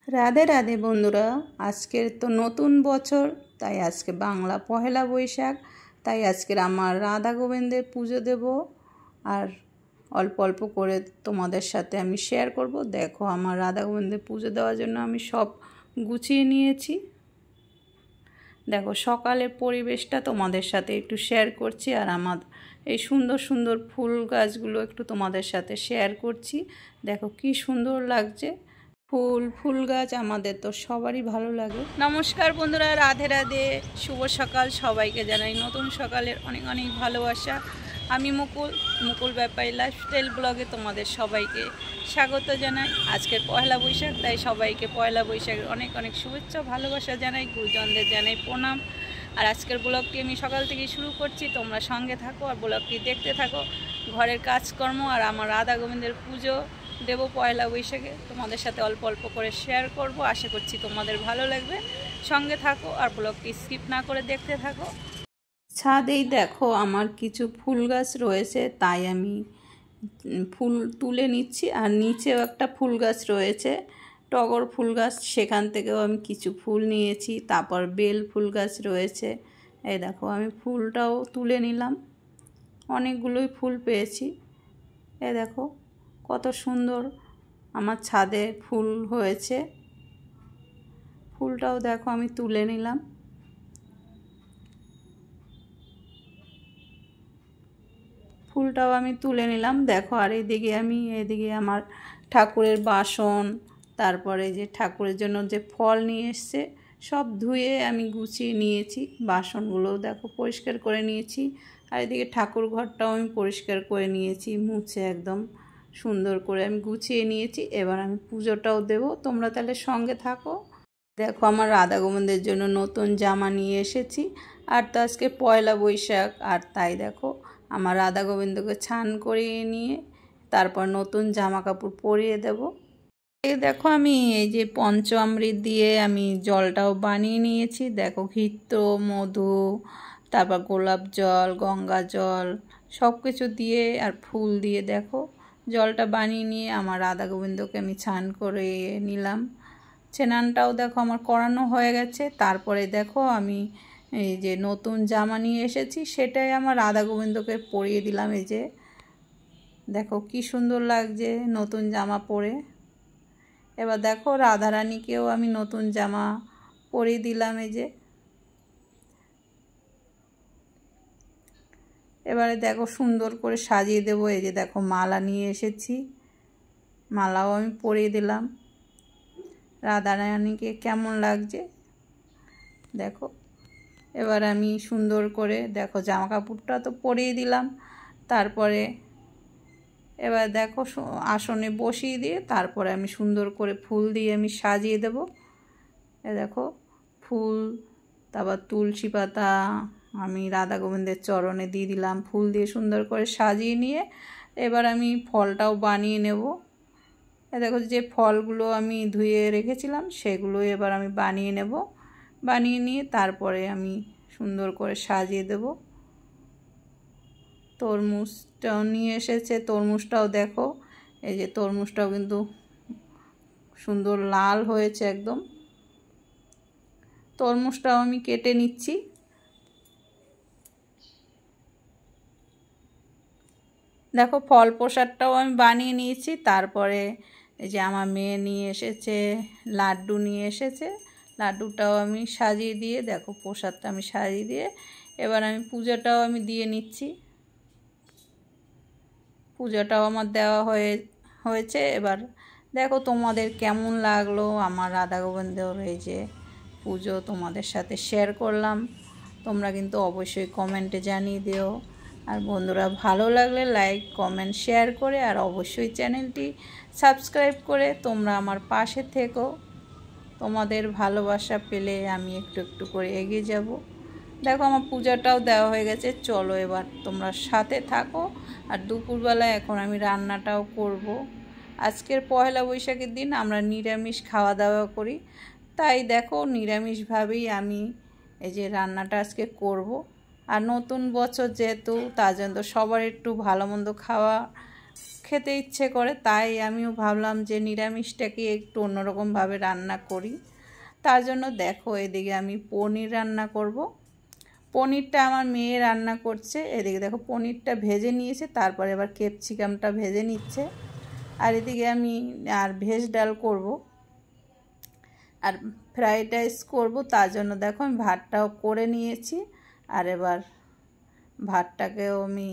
রাধে রাধে বন্ধুরা, আজকের তো নতুন বছর, তাই আজকে বাংলা পহেলা বৈশাখ। তাই আজকের আমার রাধা গোবিন্দের পুজো দেব আর অল্প অল্প করে তোমাদের সাথে আমি শেয়ার করব। দেখো, আমার রাধা গোবিন্দের পুজো দেওয়ার জন্য আমি সব গুছিয়ে নিয়েছি। দেখো, সকালের পরিবেশটা তোমাদের সাথে একটু শেয়ার করছি, আর আমার এই সুন্দর সুন্দর ফুল গাছগুলো একটু তোমাদের সাথে শেয়ার করছি। দেখো কি সুন্দর লাগছে। ফুল গাছ আমাদের তো সবারই ভালো লাগে। নমস্কার বন্ধুরা, রাধে রাধে, শুভ সকাল। সবাইকে জানাই নতুন সকালের অনেক অনেক ভালোবাসা। আমি মুকুল ব্যাপারী লাইফস্টাইল ব্লগে তোমাদের সবাইকে স্বাগত জানাই। আজকের পয়লা বৈশাখ, তাই সবাইকে পয়লা বৈশাখের অনেক অনেক শুভেচ্ছা ভালোবাসা জানাই, গুরুজনদের জানাই প্রণাম। আর আজকের ব্লগটি আমি সকাল থেকে শুরু করছি, তোমরা সঙ্গে থাকো আর ব্লগটি দেখতে থাকো। ঘরের কাজকর্ম আর আমার রাধা গোবিন্দের পুজো দেব পয়লা বৈশাখে, তোমাদের সাথে অল্প অল্প করে শেয়ার করব। আশা করছি তোমাদের ভালো লাগবে, সঙ্গে থাকো আর ব্লগটি স্কিপ না করে দেখতে থাকো। ছাদেই দেখো আমার কিছু ফুল গাছ রয়েছে, তাই আমি ফুল তুলে নিচ্ছি। আর নিচেও একটা ফুল গাছ রয়েছে, টগর ফুল গাছ, সেখান থেকেও আমি কিছু ফুল নিয়েছি। তারপর বেল ফুল গাছ রয়েছে, এই দেখো আমি ফুলটাও তুলে নিলাম। অনেকগুলোই ফুল পেয়েছি। এই দেখো কত সুন্দর আমার ছাদে ফুল হয়েছে। ফুলটাও দেখো আমি তুলে নিলাম। দেখো, আর এদিকে আমার ঠাকুরের বাসন, তারপরে যে ঠাকুরের জন্য যে ফল নিয়ে এসছে সব ধুয়ে আমি গুছিয়ে নিয়েছি। বাসনগুলোও দেখো পরিষ্কার করে নিয়েছি। আর এদিকে ঠাকুর ঘরটাও আমি পরিষ্কার করে নিয়েছি, মুছে একদম সুন্দর করে আমি গুছিয়ে নিয়েছি। এবার আমি পুজোটাও দেব, তোমরা তাহলে সঙ্গে থাকো। দেখো, আমার রাধা গোবিন্দের জন্য নতুন জামা নিয়ে এসেছি। আর তো আজকে পয়লা বৈশাখ, আর তাই দেখো আমার রাধা গোবিন্দকে ছান করিয়ে নিয়ে তারপর নতুন জামা কাপড় পরিয়ে দেব। এই দেখো আমি এই যে পঞ্চামৃত দিয়ে আমি জলটাও বানিয়ে নিয়েছি। দেখো, ঘৃত, মধু, তারপর গোলাপ জল, গঙ্গা জল সব কিছু দিয়ে আর ফুল দিয়ে দেখো জলটা বানিয়ে নিয়ে আমার রাধা গোবিন্দকে আমি ছান করে নিলাম। স্নানটাও দেখো আমার করানো হয়ে গেছে। তারপরে দেখো আমি এই যে নতুন জামা নিয়ে এসেছি, সেটাই আমার রাধা গোবিন্দকে পরিয়ে দিলাম। এই যে দেখো কি সুন্দর লাগছে নতুন জামা পরে। এবার দেখো রাধারানীকেও আমি নতুন জামা পরিয়ে দিলাম। এই যে এবারে দেখো সুন্দর করে সাজিয়ে দেবো। এই যে দেখো মালা নিয়ে এসেছি, মালাও আমি পরিয়ে দিলাম। রাধারানীকে কেমন লাগছে দেখো। এবার আমি সুন্দর করে দেখো জামা কাপড়টা তো পরিয়ে দিলাম। তারপরে এবার দেখো আসনে বসিয়ে দিয়ে তারপরে আমি সুন্দর করে ফুল দিয়ে আমি সাজিয়ে দেব। এ দেখো ফুল, তারপর তুলসী পাতা আমি রাধা গোবিন্দের চরণে দিয়ে দিলাম। ফুল দিয়ে সুন্দর করে সাজিয়ে নিয়ে এবার আমি ফলটাও বানিয়ে নেব। দেখো যে ফলগুলো আমি ধুয়ে রেখেছিলাম সেগুলো এবার আমি বানিয়ে নেব। বানিয়ে নিয়ে তারপরে আমি সুন্দর করে সাজিয়ে দেব। তরমুজটাও নিয়ে এসেছে, তরমুজটাও দেখো এই যে তরমুজটাও কিন্তু সুন্দর লাল হয়েছে একদম। তরমুজটাও আমি কেটে নিচ্ছি। দেখো ফল প্রসাদটাও আমি বানিয়ে নিয়েছি। তারপরে এই যে আমার মেয়ে নিয়ে এসেছে লাড্ডু নিয়ে এসেছে, লাড্ডুটাও আমি সাজিয়ে দিয়ে দেখো প্রসাদটা আমি সাজিয়ে দিয়ে এবার আমি পূজাটাও আমি দিয়ে নিচ্ছি। পূজাটাও আমার দেওয়া হয়েছে। এবার দেখো তোমাদের কেমন লাগলো আমার রাধা গোবিন্দর এই যে পুজো, তোমাদের সাথে শেয়ার করলাম। তোমরা কিন্তু অবশ্যই কমেন্টে জানিয়ে দিও। আর বন্ধুরা ভালো লাগলে লাইক, কমেন্ট, শেয়ার করে আর অবশ্যই চ্যানেলটি সাবস্ক্রাইব করে তোমরা আমার পাশে থেকো। তোমাদের ভালোবাসা পেলে আমি একটু একটু করে এগিয়ে যাব। দেখো আমার পূজাটাও দেওয়া হয়ে গেছে, চলো এবার তোমরা সাথে থাকো। আর দুপুরবেলায় এখন আমি রান্নাটাও করব। আজকের পয়লা বৈশাখের দিন আমরা নিরামিষ খাওয়া দাওয়া করি, তাই দেখো নিরামিষভাবেই আমি এই যে রান্নাটা আজকে করব। আর নতুন বছর যেহেতু, তার জন্য তো সবার একটু ভালো মন্দ খেতে ইচ্ছে করে, তাই আমিও ভাবলাম যে নিরামিষটাকে একটু অন্যরকমভাবে রান্না করি। তার জন্য দেখো এদিকে আমি পনির রান্না করব। পনিরটা আমার মেয়ে রান্না করছে। এদিকে দেখো পনিরটা ভেজে নিয়েছে, তারপরে এবার ক্যাপসিকামটা ভেজে নিচ্ছে। আর এদিকে আমি ভেজ ডাল করব আর ফ্রাইড রাইস করব। তার জন্য দেখো আমি ভাতটাও করে নিয়েছি। আর এবার ভাতটাকেও আমি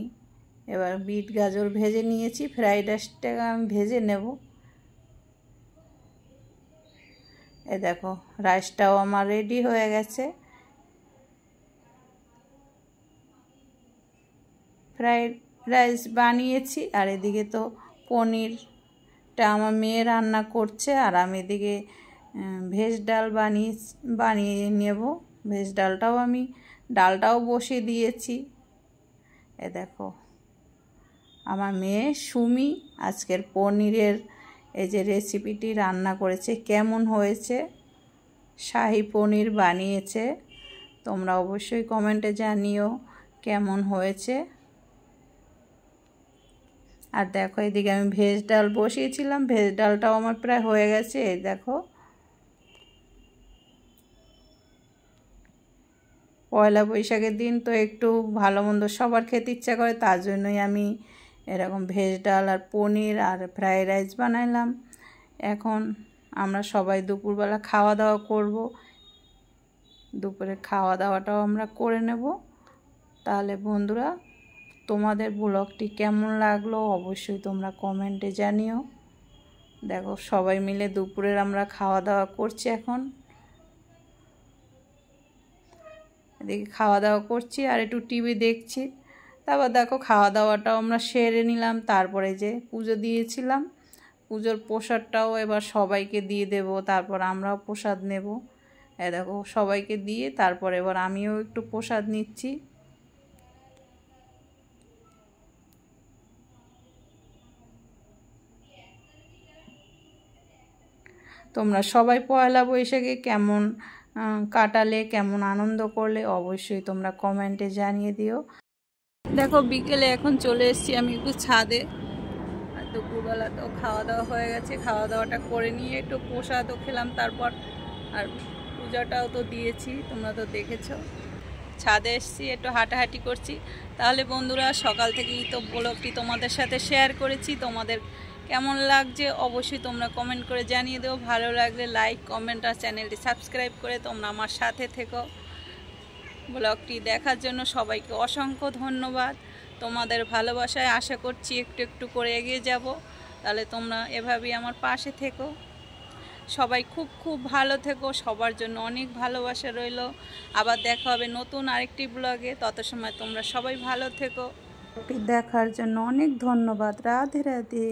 এবার বিট গাজর ভেজে নিয়েছি, ফ্রাইড রাইসটাকে আমি ভেজে নেব। এ দেখো রাইসটাও আমার রেডি হয়ে গেছে। ফ্রাইড রাইস বানিয়েছি আর এদিকে তো পনিরটা আমার মেয়ে রান্না করছে আর আমি এদিকে ভেজ ডাল বানিয়ে নেব। ভেজ ডালটাও আমি ডালটাও বসিয়ে দিয়েছি। এ দেখো আমার মেয়ে সুমি আজকের পনিরের এই যে রেসিপিটি রান্না করেছে, কেমন হয়েছে। শাহী পনির বানিয়েছে। তোমরা অবশ্যই কমেন্টে জানিও কেমন হয়েছে। আর দেখো এদিকে আমি ভেজ ডাল বসিয়েছিলাম, ভেজ ডালটাও আমার প্রায় হয়ে গেছে। এই দেখো পয়লা বৈশাখের দিন তো একটু ভালো মন্দ সবার খেতে ইচ্ছা করে, তার জন্যই আমি এরকম ভেজ ডাল আর পনির আর ফ্রাইড রাইস বানাইলাম। এখন আমরা সবাই দুপুরবেলা খাওয়া দাওয়া করব। দুপুরে খাওয়া দাওয়াটাও আমরা করে নেব। তাহলে বন্ধুরা তোমাদের ব্লগটি কেমন লাগলো অবশ্যই তোমরা কমেন্টে জানিও। দেখো সবাই মিলে দুপুরের আমরা খাওয়া দাওয়া করছি। এখন এদিকে খাওয়া দাওয়া করছি আর একটু টিভি দেখছি। তারপর দেখো খাওয়া দাওয়াটাও আমরা সেরে নিলাম। তারপরে যে পুজো দিয়েছিলাম, পুজোর প্রসাদটাও এবার সবাইকে দিয়ে দেব। তারপর আমরাও প্রসাদ নেব। এ দেখো সবাইকে দিয়ে তারপর এবার আমিও একটু প্রসাদ নিচ্ছি। তোমরা সবাই পয়লা বৈশাখে কেমন কাটালে, কেমন আনন্দ করলে অবশ্যই তোমরা কমেন্টে জানিয়ে দিও। দেখো বিকেলে এখন চলে এসেছি আমি একটু ছাদে। আর দুপুরবেলা তো খাওয়া দাওয়া হয়ে গেছে, খাওয়া দাওয়াটা করে নিয়ে একটু প্রসাদও খেলাম। তারপর আর পূজাটাও তো দিয়েছি, তোমরা তো দেখেছো। ছাদে এসেছি, একটু হাঁটাহাঁটি করছি। তাহলে বন্ধুরা সকাল থেকেই তো ব্লগটি তোমাদের সাথে শেয়ার করেছি। তোমাদের কেমন লাগছে অবশ্যই তোমরা কমেন্ট করে জানিয়ে দেও। ভালো লাগলে লাইক, কমেন্ট আর চ্যানেলটি সাবস্ক্রাইব করে তোমরা আমার সাথে থেকো। ব্লগটি দেখার জন্য সবাইকে অসংখ্য ধন্যবাদ। তোমাদের ভালোবাসায় আশা করছি একটু একটু করে এগিয়ে যাব। তাহলে তোমরা এভাবেই আমার পাশে থেকো। সবাই খুব খুব ভালো থেকো। সবার জন্য অনেক ভালোবাসা রইল। আবার দেখা হবে নতুন আরেকটি ব্লগে। তত সময় তোমরা সবাই ভালো থেকো। দেখার জন্য অনেক ধন্যবাদ। রাধে রাধে।